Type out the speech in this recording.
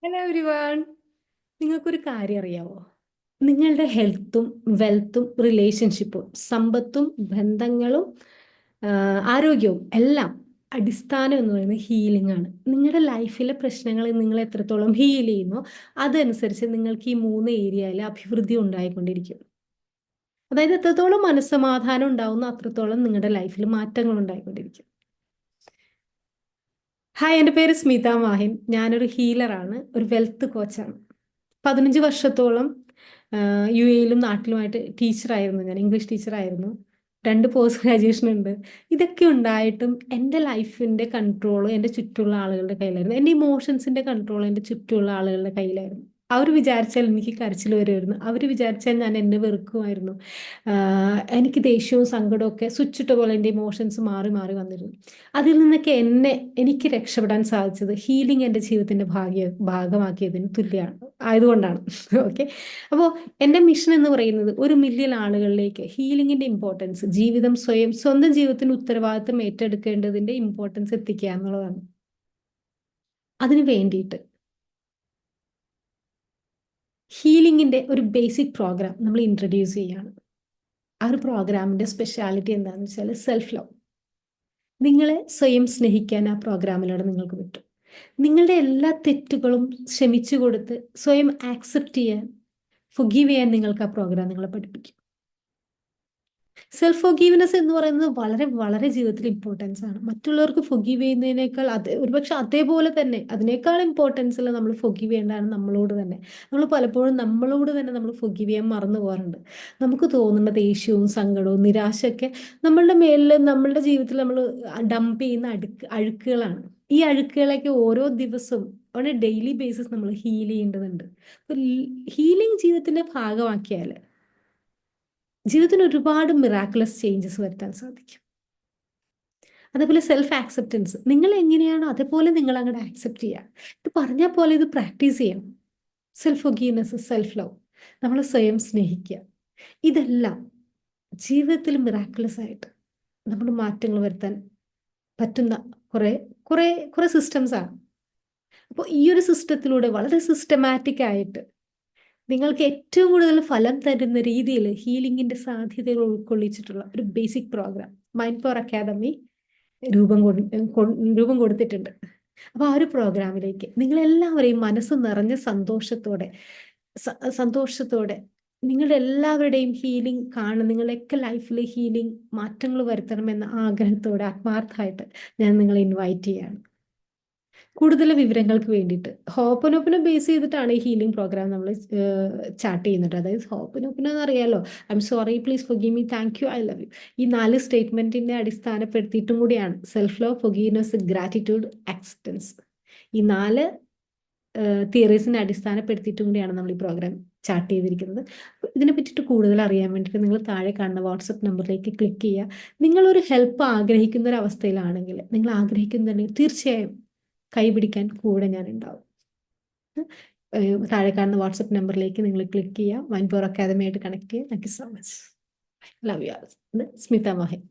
Hello everyone. നിങ്ങൾക്കൊരു കാര്യം അറിയാവോ? നിങ്ങളുടെ ഹെൽത്തും വെൽത്തും റിലേഷൻഷിപ്പും സമ്പത്തും ബന്ധങ്ങളും ആരോഗ്യവും എല്ലാം അടിസ്ഥാനം എന്ന് പറയുന്നത് ഹീലിംഗ് ആണ്. നിങ്ങളുടെ ലൈഫിലെ പ്രശ്നങ്ങൾ നിങ്ങൾ എത്രത്തോളം ഹീൽ ചെയ്യുന്നോ അതനുസരിച്ച് നിങ്ങൾക്ക് ഈ 3 ഏരിയയിൽ അഭിവൃദ്ധി ഉണ്ടായിക്കൊണ്ടിരിക്കും. അതായത് എത്രത്തോളം മനസ്സമാധാനം ഉണ്ടാവുന്നോ അത്രത്തോളം നിങ്ങളുടെ ലൈഫിൽ മാറ്റങ്ങൾ ഉണ്ടായിക്കൊണ്ടിരിക്കും. ഹായ്, എൻ്റെ പേര് സ്മിത മാഹിൻ. ഞാനൊരു ഹീലറാണ്, ഒരു വെൽത്ത് കോച്ചാണ്. 15 വർഷത്തോളം യു എയിലും നാട്ടിലുമായിട്ട് ടീച്ചറായിരുന്നു. ഞാൻ ഇംഗ്ലീഷ് ടീച്ചറായിരുന്നു. 2 പോസ്റ്റ് ഗ്രാജുവേഷൻ ഉണ്ട്. ഇതൊക്കെ ഉണ്ടായിട്ടും എൻ്റെ ലൈഫിൻ്റെ കൺട്രോൾ എൻ്റെ ചുറ്റുമുള്ള ആളുകളുടെ കയ്യിലായിരുന്നു. എൻ്റെ ഇമോഷൻസിൻ്റെ കൺട്രോൾ എൻ്റെ ചുറ്റുമുള്ള ആളുകളുടെ കയ്യിലായിരുന്നു. അവർ വിചാരിച്ചാൽ എനിക്ക് കരച്ചിൽ വരുമായിരുന്നു. അവർ വിചാരിച്ചാൽ ഞാൻ എന്നെ വെറുക്കുമായിരുന്നു. എനിക്ക് ദേഷ്യവും സങ്കടവും ഒക്കെ സ്വിച്ച് ഇട്ട പോലെ എൻ്റെ ഇമോഷൻസ് മാറി മാറി വന്നിരുന്നു. അതിൽ നിന്നൊക്കെ എനിക്ക് രക്ഷപ്പെടാൻ സാധിച്ചത് ഹീലിംഗ് എൻ്റെ ജീവിതത്തിൻ്റെ ഭാഗമാക്കിയതിന് തുല്യമാണ് ആയതുകൊണ്ടാണ്. ഓക്കെ. അപ്പോൾ എൻ്റെ മിഷൻ എന്ന് പറയുന്നത് 1 മില്യൺ ആളുകളിലേക്ക് ഹീലിംഗിൻ്റെ ഇമ്പോർട്ടൻസ്, സ്വന്തം ജീവിതത്തിന് ഉത്തരവാദിത്തം ഏറ്റെടുക്കേണ്ടതിൻ്റെ ഇമ്പോർട്ടൻസ് എത്തിക്കുക എന്നുള്ളതാണ്. അതിന് വേണ്ടിയിട്ട് ഹീലിംഗിൻ്റെ ഒരു ബേസിക് പ്രോഗ്രാം നമ്മൾ ഇൻട്രൊഡ്യൂസ് ചെയ്യുകയാണ്. ആ ഒരു പ്രോഗ്രാമിൻ്റെ സ്പെഷ്യാലിറ്റി എന്താണെന്ന് വെച്ചാൽ സെൽഫ് ലവ്. നിങ്ങളെ സ്വയം സ്നേഹിക്കാൻ ആ പ്രോഗ്രാമിലൂടെ നിങ്ങൾക്ക് പറ്റും. നിങ്ങളുടെ എല്ലാ തെറ്റുകളും ക്ഷമിച്ചു കൊടുത്ത് സ്വയം ആക്സെപ്റ്റ് ചെയ്യാൻ, ഫൊഗീവ് ചെയ്യാൻ നിങ്ങൾക്ക് ആ പ്രോഗ്രാം നിങ്ങളെ പഠിപ്പിക്കും. സെൽഫ് ഫൊഗീവ്നെസ് എന്ന് പറയുന്നത് വളരെ വളരെ ജീവിതത്തിൽ ഇമ്പോർട്ടൻസ് ആണ്. മറ്റുള്ളവർക്ക് ഫൊഗീവ് ചെയ്യുന്നതിനേക്കാൾ ഒരുപക്ഷെ അതേപോലെ തന്നെ അതിനേക്കാൾ ഇമ്പോർട്ടൻസ് ഉള്ള നമ്മൾ ഫൊഗീവ് ചെയ്യേണ്ടതാണ് നമ്മളോട് തന്നെ. നമ്മൾ പലപ്പോഴും നമ്മളോട് തന്നെ നമ്മൾ ഫൊഗീവ് ചെയ്യാൻ മറന്നു പോകാറുണ്ട്. നമുക്ക് തോന്നുന്ന ദേഷ്യവും സങ്കടവും നിരാശയൊക്കെ നമ്മളുടെ മേലിൽ നമ്മളുടെ ജീവിതത്തിൽ നമ്മൾ ഡംപ് ചെയ്യുന്ന അഴുക്കുകളാണ്. ഈ അഴുക്കുകളൊക്കെ ഓരോ ദിവസവും ഓൺ എ ഡെയിലി ബേസിസ് നമ്മൾ ഹീൽ ചെയ്യേണ്ടതുണ്ട്. ഹീലിംഗ് ജീവിതത്തിന്റെ ഭാഗമാക്കിയാൽ ജീവിതത്തിന് ഒരുപാട് മിറാക്കുലസ് ചേഞ്ചസ് വരുത്താൻ സാധിക്കും. അതേപോലെ സെൽഫ് ആക്സെപ്റ്റൻസ്, നിങ്ങൾ എങ്ങനെയാണോ അതേപോലെ നിങ്ങൾ അങ്ങോട്ട് ആക്സെപ്റ്റ് ചെയ്യുക. ഇത് പറഞ്ഞാൽ പോലെ ഇത് പ്രാക്ടീസ് ചെയ്യണം. സെൽഫ് ഫൊഗീവ്നെസ്, സെൽഫ് ലവ്, നമ്മൾ സ്വയം സ്നേഹിക്കുക, ഇതെല്ലാം ജീവിതത്തിൽ മിറാക്കുലസ് ആയിട്ട് നമ്മൾ മാറ്റങ്ങൾ വരുത്താൻ പറ്റുന്ന കുറേ കുറേ കുറേ സിസ്റ്റംസ് ആണ്. അപ്പോൾ ഈ ഒരു സിസ്റ്റത്തിലൂടെ വളരെ സിസ്റ്റമാറ്റിക് ആയിട്ട് നിങ്ങൾക്ക് ഏറ്റവും കൂടുതൽ ഫലം തരുന്ന രീതിയിൽ ഹീലിംഗിന്റെ സാധ്യതകൾ ഉൾക്കൊള്ളിച്ചിട്ടുള്ള ഒരു basic programme mind power academy രൂപം കൊടുത്തിട്ടുണ്ട്. അപ്പോൾ ആ ഒരു പ്രോഗ്രാമിലേക്ക് നിങ്ങളെല്ലാവരെയും മനസ്സ് നിറഞ്ഞ സന്തോഷത്തോടെ നിങ്ങളുടെ എല്ലാവരുടെയും ഹീലിംഗ് നിങ്ങളുടെയൊക്കെ ലൈഫിൽ ഹീലിംഗ് മാറ്റങ്ങൾ വരുത്തണമെന്ന ആഗ്രഹത്തോടെ ആത്മാർത്ഥമായിട്ട് ഞാൻ നിങ്ങളെ ഇൻവൈറ്റ് ചെയ്യാണ്. കൂടുതൽ വിവരങ്ങൾക്ക് വേണ്ടിയിട്ട് ഹോപ്പനോപ്പനെ ബേസ് ചെയ്തിട്ടാണ് ഈ ഹീലിംഗ് പ്രോഗ്രാം നമ്മൾ ചാർട്ട് ചെയ്യുന്നത്. അതായത് ഹോപ്പനോപ്പന എന്ന് അറിയാലോ, I am sorry, please forgive me, thank you, I love you. ഈ 4 സ്റ്റേറ്റ്മെന്റിനെ അടിസ്ഥാനപ്പെടുത്തിയിട്ടും കൂടിയാണ് self love, forgiveness, gratitude, acceptance, ഈ 4 തിയറീസിനെ അടിസ്ഥാനപ്പെടുത്തിയിട്ടും കൂടിയാണ് നമ്മൾ ഈ പ്രോഗ്രാം ചാർട്ട് ചെയ്തിരിക്കുന്നത്. ഇതിനെ പറ്റിയിട്ട് കൂടുതൽ അറിയാൻ വേണ്ടിയിട്ട് നിങ്ങൾ താഴെ കാണുന്ന വാട്സപ്പ് നമ്പറിലേക്ക് ക്ലിക്ക് ചെയ്യുക. നിങ്ങളൊരു ഹെൽപ്പ് ആഗ്രഹിക്കുന്ന ഒരു അവസ്ഥയിലാണെങ്കിൽ, നിങ്ങൾ ആഗ്രഹിക്കുന്നുണ്ടെങ്കിൽ തീർച്ചയായും കൈപിടിക്കാൻ കൂടെ ഞാൻ ഉണ്ടാവും. താഴെ കാണുന്ന വാട്സപ്പ് നമ്പറിലേക്ക് നിങ്ങൾ ക്ലിക്ക് ചെയ്യുക, മൈൻഡ് പവർ അക്കാദമിയായിട്ട് കണക്ട് ചെയ്യുക. Thank you so much. Love you all. Smitha Mahin.